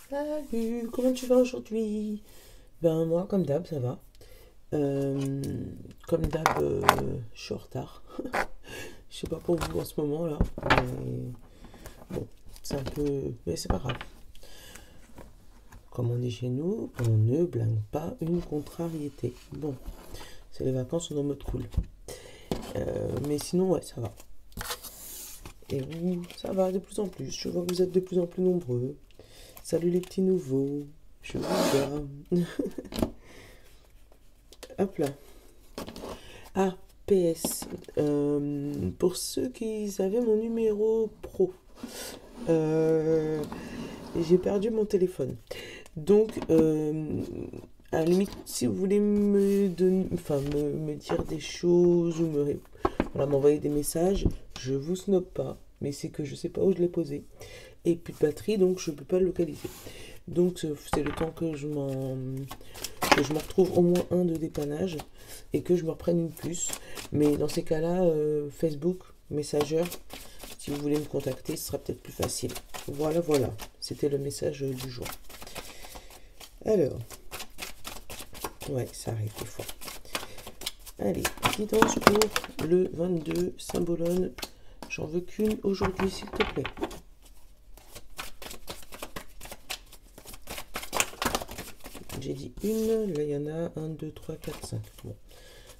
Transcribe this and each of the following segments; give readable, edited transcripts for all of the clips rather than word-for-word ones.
Salut, comment tu vas aujourd'hui? Ben moi, comme d'hab, ça va. Euh, Comme d'hab, je suis en retard. Je sais pas pour vous en ce moment là, mais bon, c'est un peu, mais c'est pas grave. Comme on dit chez nous, on ne blâme pas une contrariété. Bon, c'est les vacances, on est en mode cool. Mais sinon, ouais, ça va. Et vous, ça va de plus en plus. Je vois que vous êtes de plus en plus nombreux. Salut les petits nouveaux. Je vous vois. Hop là. Ah, PS. Pour ceux qui avaient mon numéro pro, euh, j'ai perdu mon téléphone. Donc, à la limite, si vous voulez me donner, enfin, me dire des choses ou voilà, m'envoyer des messages, je vous snob pas. Mais c'est que je sais pas où je l'ai posé. Et plus de batterie, donc je peux pas le localiser. Donc, c'est le temps que je me retrouve au moins un de dépannage et que je me reprenne une puce. Mais dans ces cas-là, Facebook, Messenger, si vous voulez me contacter, ce sera peut-être plus facile. Voilà, voilà. C'était le message du jour. Alors, ouais, ça arrive des fois. Allez, guidance pour le 22 Saint-Bologna. J'en veux qu'une aujourd'hui, s'il te plaît. J'ai dit une, là il y en a 1, 2, 3, 4, 5. Bon,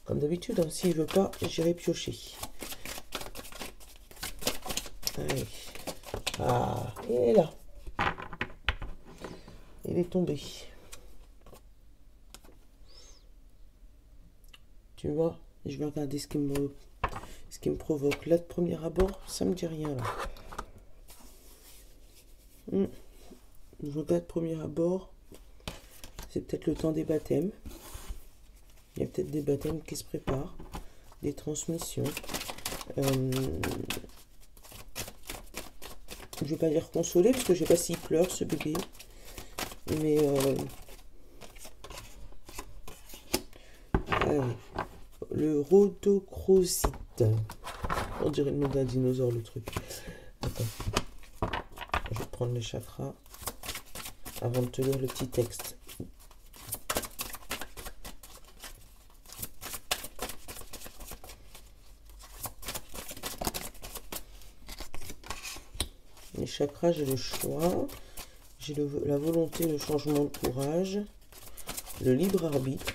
comme d'habitude, hein, s'il veut pas, j'irai piocher. Allez. Ah, et là. Il est tombé. Tu vois, je vais regarder ce qui me provoque. Là, de premier abord, ça me dit rien, là. Je regarde de premier abord. C'est peut-être le temps des baptêmes. Il y a peut-être des baptêmes qui se préparent. Des transmissions. Je vais pas dire consoler, parce que je sais pas s'il pleure, ce bébé. Mais, allez. Le rhodochrosite. On dirait le nom d'un dinosaure, le truc. Attends. Je vais prendre les chakras avant de te lire le petit texte. Les chakras, j'ai le choix, j'ai la volonté, le changement de courage, le libre arbitre.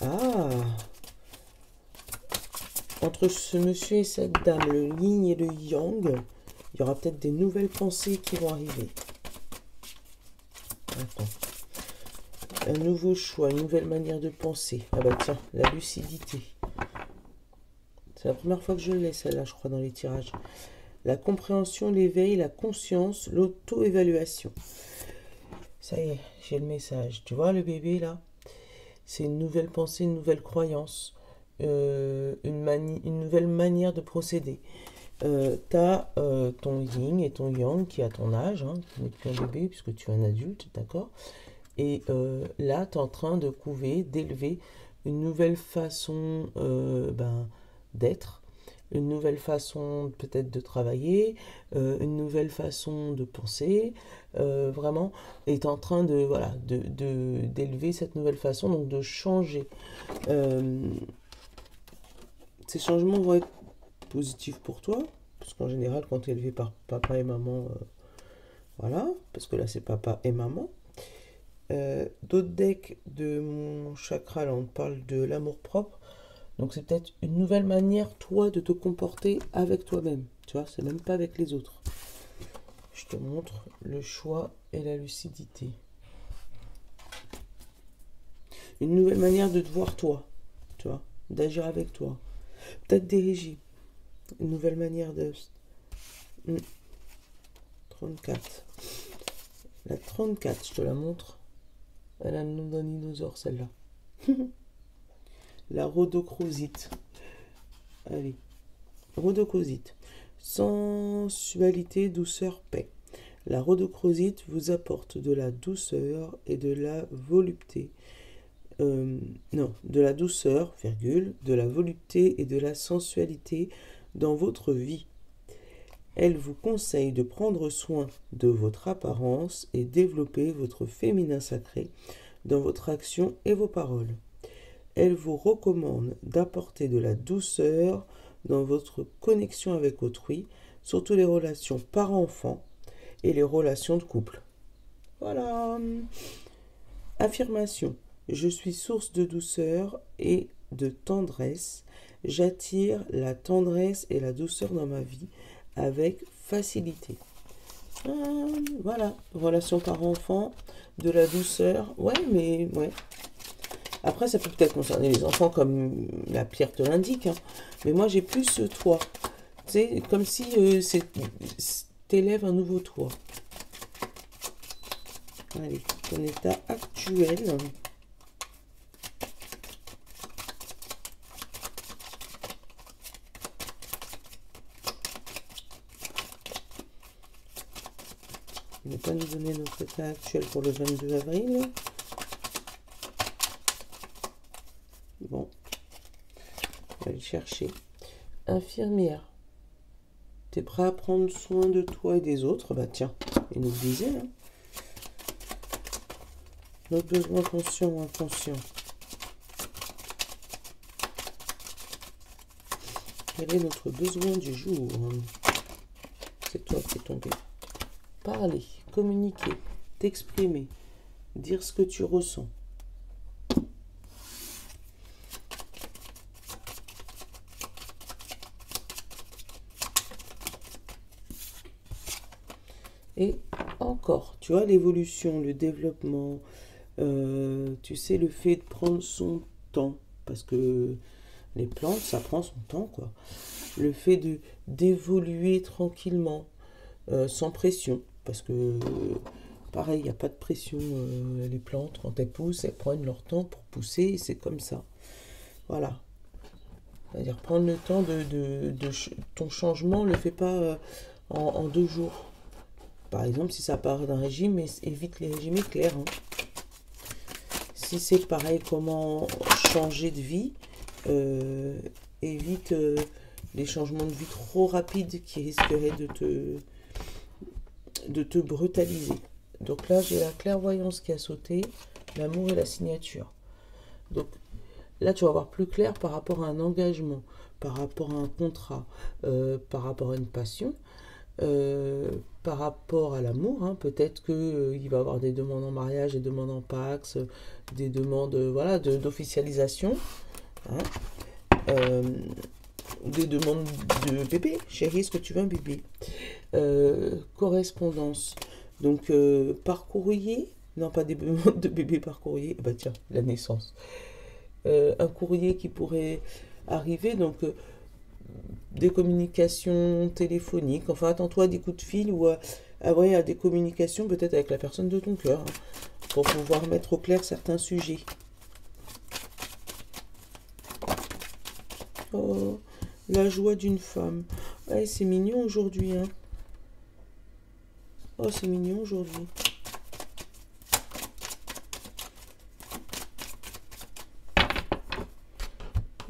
Ah, entre ce monsieur et cette dame, le yin et le yang, il y aura peut-être des nouvelles pensées qui vont arriver. Attends. Un nouveau choix, une nouvelle manière de penser. Ah bah tiens, la lucidité. C'est la première fois que je l'ai, celle-là, je crois, dans les tirages. La compréhension, l'éveil, la conscience, l'auto-évaluation. Ça y est, j'ai le message. Tu vois le bébé là? C'est une nouvelle pensée, une nouvelle croyance, une nouvelle manière de procéder. T'as ton yin et ton yang qui a ton âge, hein, tu n'es plus un bébé puisque tu es un adulte, d'accord? Et là, tu es en train de couver, d'élever une nouvelle façon d'être, une nouvelle façon peut-être de travailler, une nouvelle façon de penser, vraiment, est en train de, voilà, d'élever cette nouvelle façon, donc de changer. Euh, Ces changements vont être positifs pour toi, parce qu'en général, quand tu es élevé par papa et maman, voilà, parce que là, c'est papa et maman. D'autres decks de mon chakra, là, on parle de l'amour propre. Donc c'est peut-être une nouvelle manière, toi, de te comporter avec toi-même. Tu vois, c'est même pas avec les autres. Je te montre le choix et la lucidité. Une nouvelle manière de te voir toi, tu vois, d'agir avec toi. Peut-être des régies. Une nouvelle manière de... 34. La 34, je te la montre. Elle a le nom d'un dinosaure, celle-là. La rhodochrosite. Allez. Rhodochrosite. Sensualité, douceur, paix. La rhodochrosite vous apporte de la douceur et de la volupté. Non, de la douceur, virgule, de la volupté et de la sensualité dans votre vie. Elle vous conseille de prendre soin de votre apparence et développer votre féminin sacré dans votre action et vos paroles. Elle vous recommande d'apporter de la douceur dans votre connexion avec autrui, surtout les relations parents-enfants et les relations de couple. Voilà. Affirmation. Je suis source de douceur et de tendresse. J'attire la tendresse et la douceur dans ma vie avec facilité. Voilà. Relation parents-enfants, de la douceur. Ouais, mais ouais. Après, ça peut peut-être concerner les enfants comme la prière te l'indique. Hein. Mais moi, j'ai plus toi. C'est comme si t'élèves un nouveau toi. Allez, ton état actuel. Il ne va pas nous donner notre état actuel pour le 22 avril. Bon, on va le chercher. Infirmière. T'es prêt à prendre soin de toi et des autres? Bah tiens, il nous le disait. Hein. Nos besoins conscients ou inconscients. Quel est notre besoin du jour? C'est toi qui es tombé. Parler, communiquer, t'exprimer, dire ce que tu ressens. Et encore, tu vois, l'évolution, le développement, tu sais, le fait de prendre son temps, parce que les plantes, ça prend son temps, quoi. Le fait d'évoluer tranquillement, sans pression, parce que, pareil, il n'y a pas de pression. Les plantes, quand elles poussent, elles prennent leur temps pour pousser, c'est comme ça. Voilà. C'est-à-dire prendre le temps ton changement, ne le fais pas en 2 jours. Par exemple, si ça part d'un régime, évite les régimes éclairs. Hein. Si c'est pareil, comment changer de vie, évite les changements de vie trop rapides qui risqueraient de te brutaliser. Donc là, j'ai la clairvoyance qui a sauté, l'amour et la signature. Donc là, tu vas voir plus clair par rapport à un engagement, par rapport à un contrat, par rapport à une passion. Par rapport à l'amour, hein, peut-être qu'il va y avoir des demandes en mariage, des demandes en Pax, des demandes voilà, d'officialisation, hein, des demandes de bébé. Chérie, est-ce que tu veux un bébé? Correspondance. Donc, par courrier, non pas des demandes de bébé par courrier, bah tiens, la naissance. Un courrier qui pourrait arriver, donc des communications téléphoniques, enfin attends-toi à des coups de fil ou à des communications peut-être avec la personne de ton cœur, hein, pour pouvoir mettre au clair certains sujets. Oh, la joie d'une femme. Ouais, c'est mignon aujourd'hui. Hein. Oh, c'est mignon aujourd'hui.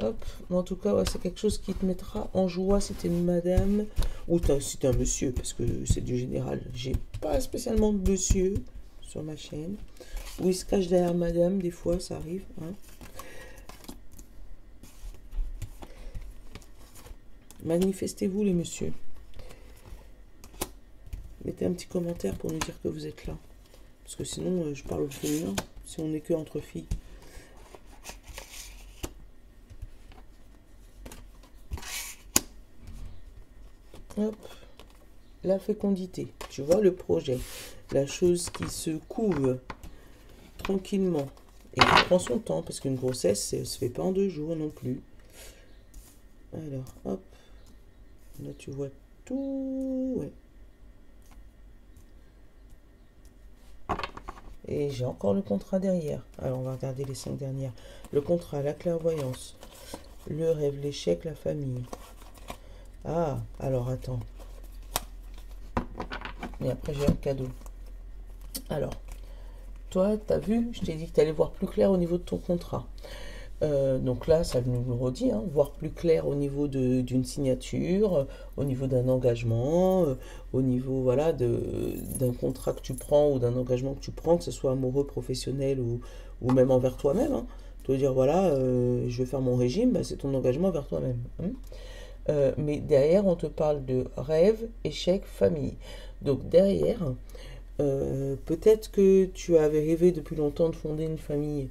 Hop, mais en tout cas, ouais, c'est quelque chose qui te mettra en joie si t'es une madame ou si t'es un monsieur, parce que c'est du général. J'ai pas spécialement de monsieur sur ma chaîne. Ou il se cache derrière madame, des fois, ça arrive. Hein. Manifestez-vous, les messieurs. Mettez un petit commentaire pour nous dire que vous êtes là. Parce que sinon, je parle au féminin, si on n'est que entre filles. Hop, la fécondité, tu vois le projet, la chose qui se couve tranquillement et qui prend son temps, parce qu'une grossesse, ça se fait pas en 2 jours non plus. Alors, hop, là tu vois tout, ouais. Et j'ai encore le contrat derrière. Alors, on va regarder les 5 dernières. Le contrat, la clairvoyance, le rêve, l'échec, la famille. Ah, alors attends. Et après, j'ai un cadeau. Alors, toi, t'as vu, je t'ai dit que tu allais voir plus clair au niveau de ton contrat. Donc là, ça nous le redit, hein, voir plus clair au niveau d'une signature, au niveau d'un engagement, au niveau voilà, d'un contrat que tu prends ou d'un engagement que tu prends, que ce soit amoureux, professionnel ou même envers toi-même. Hein. Tu veux dire, voilà, je vais faire mon régime, bah, c'est ton engagement envers toi-même. Hein. Mais derrière, on te parle de rêve, échec, famille. Donc derrière, peut-être que tu avais rêvé depuis longtemps de fonder une famille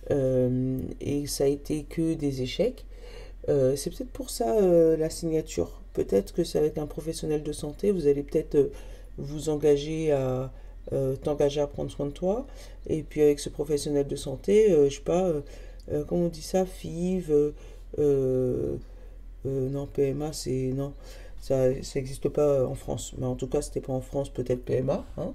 et ça a été que des échecs. C'est peut-être pour ça la signature. Peut-être que c'est avec un professionnel de santé, vous allez peut-être vous engager à t'engager à prendre soin de toi. Et puis avec ce professionnel de santé, je sais pas, comment on dit ça, FIV, non, PMA, c'est. Non, ça n'existe pas en France. Mais en tout cas, c'était pas en France, peut-être PMA. Hein.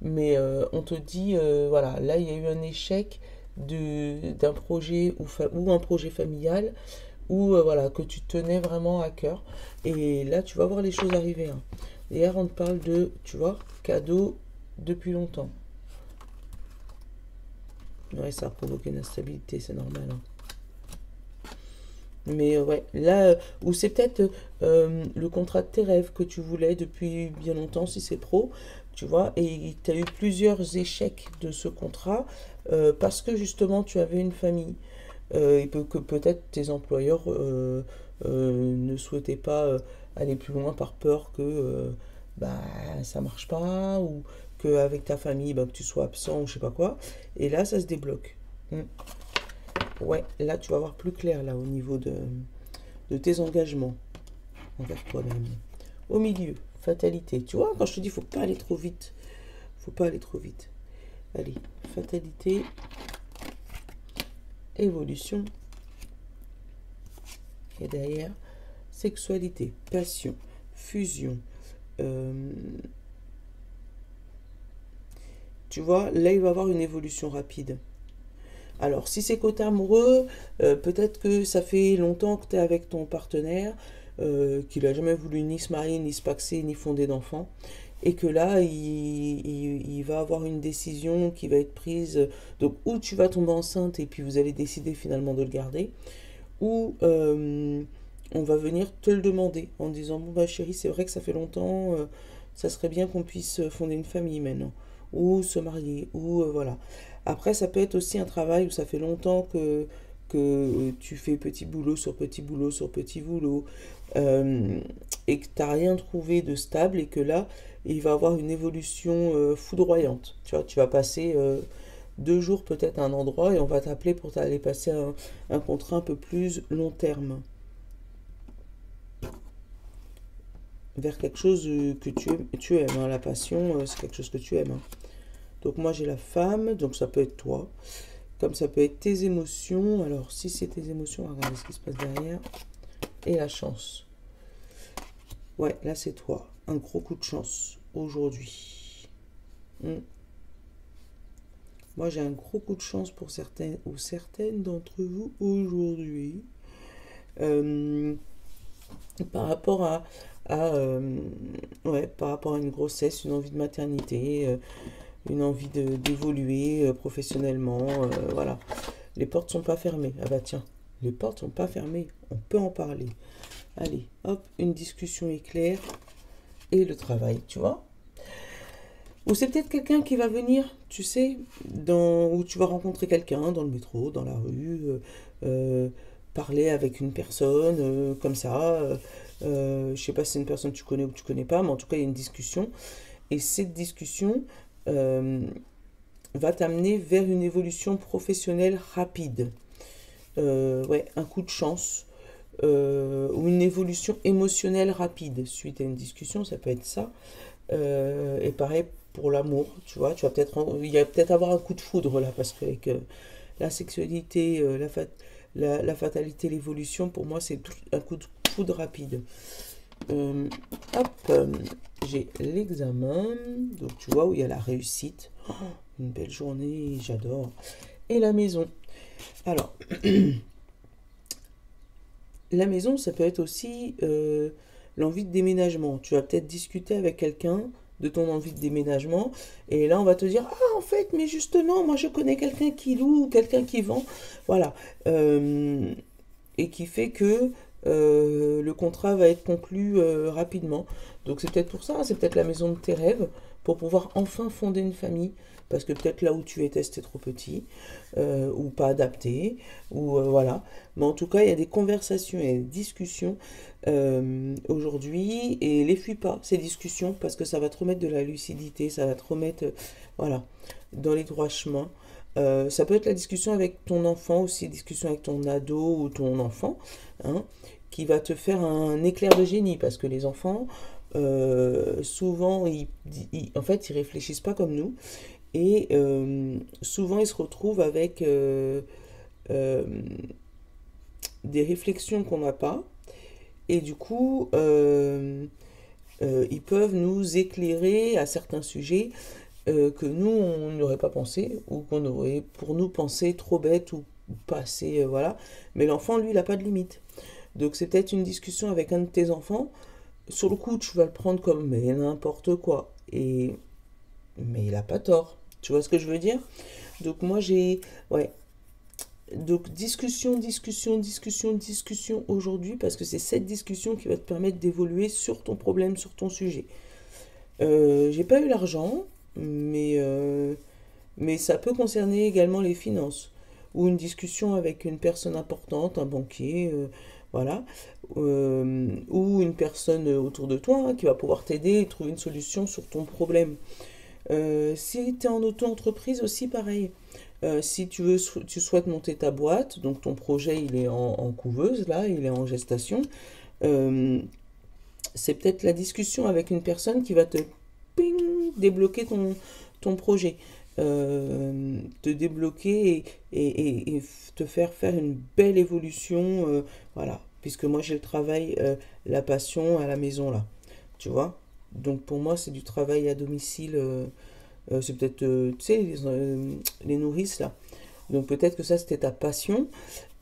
Mais on te dit, voilà, là, il y a eu un échec d'un projet ou un projet familial ou voilà, que tu tenais vraiment à cœur. Et là, tu vas voir les choses arriver. Hein. Hier, on te parle de, tu vois, cadeau depuis longtemps. Ouais, ça a provoqué une instabilité, c'est normal. Hein. Mais ouais, là, ou c'est peut-être le contrat de tes rêves que tu voulais depuis bien longtemps, si c'est pro, tu vois, et tu as eu plusieurs échecs de ce contrat parce que justement tu avais une famille. Et que peut-être tes employeurs ne souhaitaient pas aller plus loin par peur que bah, ça marche pas ou qu'avec ta famille, bah, que tu sois absent ou je sais pas quoi. Et là, ça se débloque. Mm. Ouais, là, tu vas voir plus clair là au niveau de tes engagements envers toi-même. Au milieu, fatalité. Tu vois, quand je te dis, faut pas aller trop vite. Faut pas aller trop vite. Allez, fatalité, évolution. Et derrière, sexualité, passion, fusion. Euh, Tu vois, là, il va y avoir une évolution rapide. Alors, si c'est côté amoureux, peut-être que ça fait longtemps que tu es avec ton partenaire, qu'il a jamais voulu ni se marier, ni se paxer, ni fonder d'enfant, et que là, il va avoir une décision qui va être prise. Donc, ou tu vas tomber enceinte et puis vous allez décider finalement de le garder, ou on va venir te le demander en disant, bon bah chérie, c'est vrai que ça fait longtemps, ça serait bien qu'on puisse fonder une famille maintenant, ou se marier, ou voilà. Après, ça peut être aussi un travail où ça fait longtemps que tu fais petit boulot sur petit boulot sur petit boulot, et que tu n'as rien trouvé de stable, et que là, il va avoir une évolution foudroyante. Tu vois, tu vas passer 2 jours peut-être à un endroit et on va t'appeler pour t'aller passer un contrat un peu plus long terme vers quelque chose que tu aimes. Hein. La passion, c'est quelque chose que tu aimes. Hein. Donc moi j'ai la femme, donc ça peut être toi, comme ça peut être tes émotions. Alors si c'est tes émotions, regardez ce qui se passe derrière. Et la chance. Ouais, là c'est toi. Un gros coup de chance aujourd'hui. Moi j'ai un gros coup de chance pour certains ou certaines d'entre vous aujourd'hui. Euh, Par rapport ouais, par rapport à une grossesse, une envie de maternité, une envie d'évoluer professionnellement, voilà. Les portes sont pas fermées. Ah bah tiens, les portes sont pas fermées. On peut en parler. Allez, hop, une discussion éclair et le travail, tu vois. Ou c'est peut-être quelqu'un qui va venir, tu sais, où tu vas rencontrer quelqu'un dans le métro, dans la rue, euh, parler avec une personne comme ça. Je sais pas si c'est une personne que tu connais ou que tu connais pas, mais en tout cas, il y a une discussion. Et cette discussion va t'amener vers une évolution professionnelle rapide. Ouais, un coup de chance. Ou une évolution émotionnelle rapide suite à une discussion, ça peut être ça. Et pareil pour l'amour, tu vois, il y a peut-être avoir un coup de foudre là, parce qu'avec la sexualité, la fatalité, l'évolution, pour moi, c'est un coup de foudre rapide. Hop, j'ai l'examen, donc tu vois, où il y a la réussite. Oh, une belle journée, j'adore. Et la maison. Alors, la maison, ça peut être aussi l'envie de déménagement. Tu vas peut-être discuter avec quelqu'un de ton envie de déménagement. Et là, on va te dire, ah, en fait, mais justement, moi, je connais quelqu'un qui loue ou quelqu'un qui vend. Voilà. Et qui fait que le contrat va être conclu rapidement. Donc c'est peut-être pour ça, hein, c'est peut-être la maison de tes rêves, pour pouvoir enfin fonder une famille. Parce que peut-être là où tu étais, c'était trop petit, ou pas adapté, ou voilà. Mais en tout cas, il y a des conversations et des discussions aujourd'hui, et les fuis pas, ces discussions, parce que ça va te remettre de la lucidité, ça va te remettre, voilà, dans les droits chemins. Ça peut être la discussion avec ton enfant aussi, discussion avec ton ado ou ton enfant, hein, qui va te faire un éclair de génie, parce que les enfants, souvent, en fait, ils réfléchissent pas comme nous, et souvent, ils se retrouvent avec euh, des réflexions qu'on n'a pas, et du coup, ils peuvent nous éclairer à certains sujets que nous, on n'aurait pas pensé, ou qu'on aurait pour nous pensé trop bête ou pas assez, voilà. Mais l'enfant, lui, il n'a pas de limite. Donc c'est peut-être une discussion avec un de tes enfants. Sur le coup, tu vas le prendre comme mais n'importe quoi. Mais il n'a pas tort. Tu vois ce que je veux dire? Donc moi, Ouais. Donc discussion, discussion, discussion, discussion aujourd'hui, parce que c'est cette discussion qui va te permettre d'évoluer sur ton problème, sur ton sujet. J'ai pas eu l'argent, mais, euh, mais ça peut concerner également les finances ou une discussion avec une personne importante, un banquier, voilà, ou une personne autour de toi, hein, qui va pouvoir t'aider et trouver une solution sur ton problème. Si tu es en auto-entreprise aussi, pareil. Si tu souhaites monter ta boîte, donc ton projet il est en couveuse, là, il est en gestation, euh, c'est peut-être la discussion avec une personne qui va te ping, débloquer ton projet. Te débloquer et te faire une belle évolution. Voilà. Puisque moi j'ai le travail, la passion à la maison là. Tu vois? Donc pour moi c'est du travail à domicile. C'est peut-être, tu sais, les nourrices là. Donc peut-être que ça c'était ta passion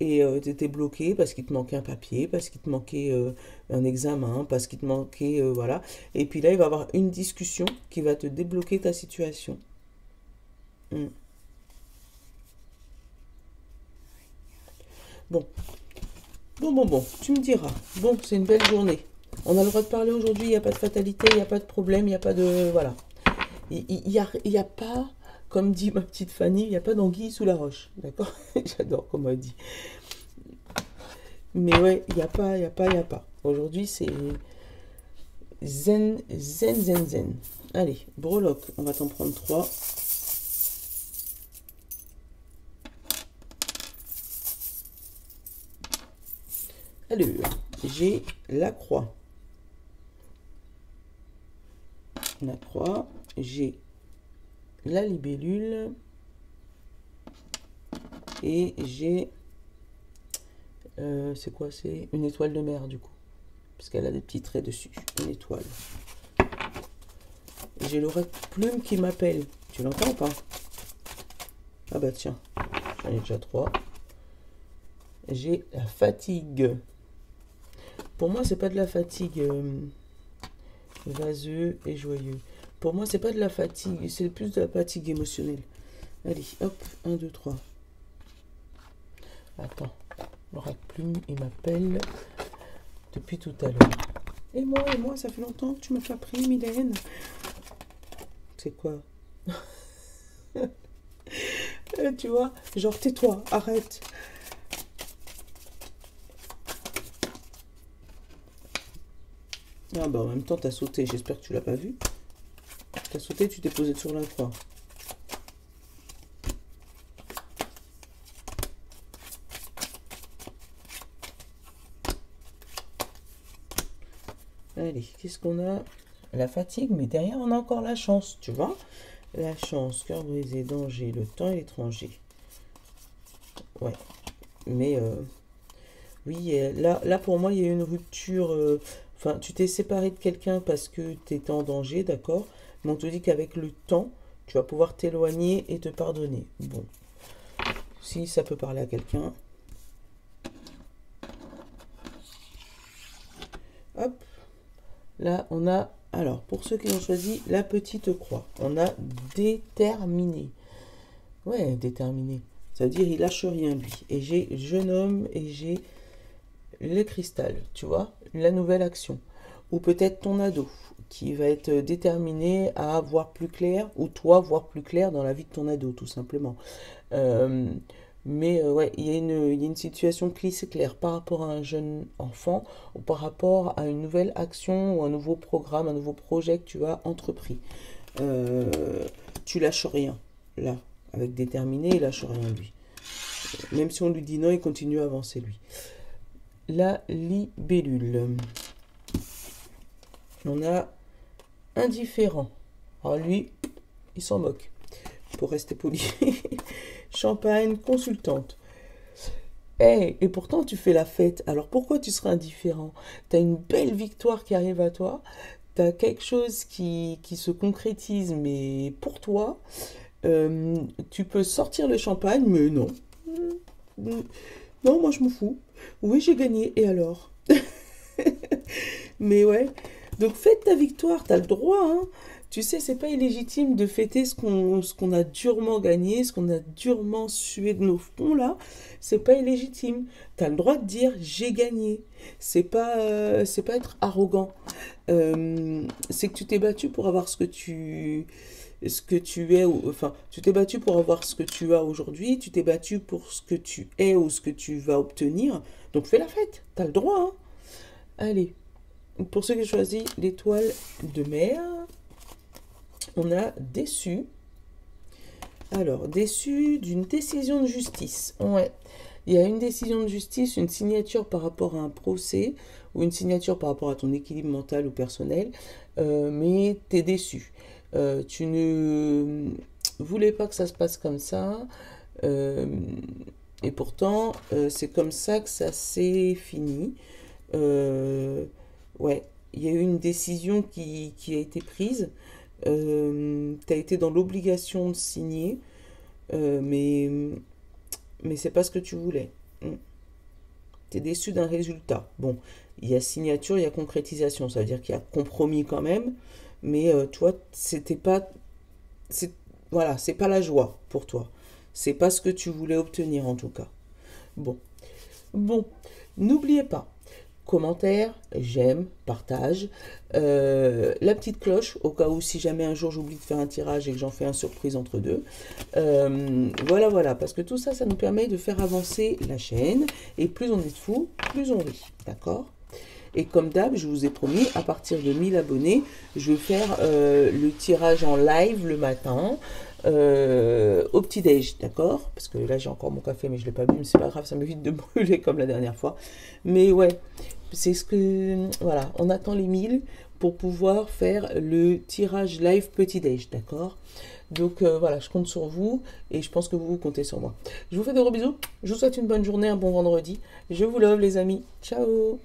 et tu étais bloqué parce qu'il te manquait un papier, parce qu'il te manquait un examen, parce qu'il te manquait, voilà. Et puis là il va y avoir une discussion qui va te débloquer ta situation. Mm. Bon, bon, tu me diras. Bon, c'est une belle journée. On a le droit de parler aujourd'hui, il n'y a pas de fatalité, il n'y a pas de problème, il n'y a pas de... Voilà. Il y a pas, comme dit ma petite Fanny, il n'y a pas d'anguille sous la roche. D'accord? J'adore comment elle dit. Mais ouais, il n'y a pas, il n'y a pas, il n'y a pas. Aujourd'hui, c'est zen, zen, zen, zen. Allez, breloque, on va t'en prendre trois. Alors, j'ai la croix. La croix, j'ai la libellule et j'ai... c'est quoi? C'est une étoile de mer du coup. Parce qu'elle a des petits traits dessus. Une étoile. J'ai l'oreille plume qui m'appelle. Tu l'entends ou pas? Ah bah tiens, j'en ai déjà trois. J'ai la fatigue. Pour moi, c'est pas de la fatigue vaseux et joyeux. Pour moi, c'est pas de la fatigue, c'est plus de la fatigue émotionnelle. Allez, hop, 1, 2, 3. Attends, l'oracle plume, il m'appelle depuis tout à l'heure. Et moi, ça fait longtemps que tu m'as pas pris, Mylène. C'est quoi? Tu vois, genre tais-toi, arrête. Ah bah en même temps, t'as sauté, j'espère que tu l'as pas vu. T'as sauté, tu t'es posé sur la croix. Allez, qu'est-ce qu'on a? La fatigue, mais derrière, on a encore la chance, tu vois? La chance, cœur brisé, danger, le temps et l'étranger. Ouais, mais oui, là, pour moi, il y a eu une rupture. Enfin, tu t'es séparé de quelqu'un parce que tu étais en danger, d'accord? Mais on te dit qu'avec le temps, tu vas pouvoir t'éloigner et te pardonner. Bon, si ça peut parler à quelqu'un. Hop, là, on a Alors, pour ceux qui ont choisi la petite croix, on a déterminé. Ouais, déterminé. Ça veut dire il lâche rien, lui. Et j'ai jeune homme et j'ai le cristal, tu vois, la nouvelle action. Ou peut-être ton ado qui va être déterminé à voir plus clair, ou toi voir plus clair dans la vie de ton ado, tout simplement. Euh, ouais, il y a une situation qui c'est clair par rapport à un jeune enfant ou par rapport à une nouvelle action ou un nouveau programme, un nouveau projet que tu as entrepris. Euh, Tu lâches rien, là, avec déterminé, il lâche rien, lui. Même si on lui dit non, il continue à avancer, lui. La libellule. On a indifférent. Alors lui, il s'en moque, pour rester poli. Champagne, consultante. Hey, et pourtant tu fais la fête, alors pourquoi tu seras indifférent? Tu as une belle victoire qui arrive à toi, tu as quelque chose qui se concrétise, mais pour toi, tu peux sortir le champagne, mais non. Non, moi je m'en fous. Oui, j'ai gagné, et alors? Mais ouais, donc fête ta victoire, t'as le droit, hein. Tu sais, c'est pas illégitime de fêter ce qu'on a durement gagné, ce qu'on a durement sué de nos fronts, là. C'est pas illégitime. T'as le droit de dire j'ai gagné. C'est pas être arrogant. C'est que tu t'es battu pour avoir ce que tu es, enfin, tu t'es battu pour avoir ce que tu as aujourd'hui, tu t'es battu pour ce que tu es ou ce que tu vas obtenir. Donc fais la fête, t'as le droit, hein. Allez, pour ceux qui ont choisi l'étoile de mer, on a déçu. Alors, déçu d'une décision de justice. Ouais, il y a une décision de justice, une signature par rapport à un procès ou une signature par rapport à ton équilibre mental ou personnel, mais tu es déçu. Tu ne voulais pas que ça se passe comme ça, euh, et pourtant, c'est comme ça que ça s'est fini. Euh, ouais, il y a eu une décision qui a été prise. Tu as été dans l'obligation de signer, euh, mais, mais c'est pas ce que tu voulais. Tu es déçu d'un résultat. Bon, il y a signature, il y a concrétisation. Ça veut dire qu'il y a compromis quand même, mais toi, c'était pas. C'est, voilà, c'est pas la joie pour toi. C'est pas ce que tu voulais obtenir en tout cas. Bon, bon, n'oubliez pas, commentaire, j'aime, partage, la petite cloche au cas où si jamais un jour j'oublie de faire un tirage et que j'en fais un surprise entre deux. Voilà, voilà, parce que tout ça, ça nous permet de faire avancer la chaîne et plus on est de fous, plus on rit, d'accord? Et comme d'hab, je vous ai promis, à partir de 1000 abonnés, je vais faire le tirage en live le matin, au petit-déj, d'accord? Parce que là, j'ai encore mon café, mais je ne l'ai pas bu, mais c'est pas grave, ça m'évite de brûler comme la dernière fois. Mais ouais, c'est ce que... Voilà, on attend les 1000 pour pouvoir faire le tirage live petit-déj, d'accord? Donc voilà, je compte sur vous et je pense que vous comptez sur moi. Je vous fais de gros bisous, je vous souhaite une bonne journée, un bon vendredi. Je vous love les amis, ciao!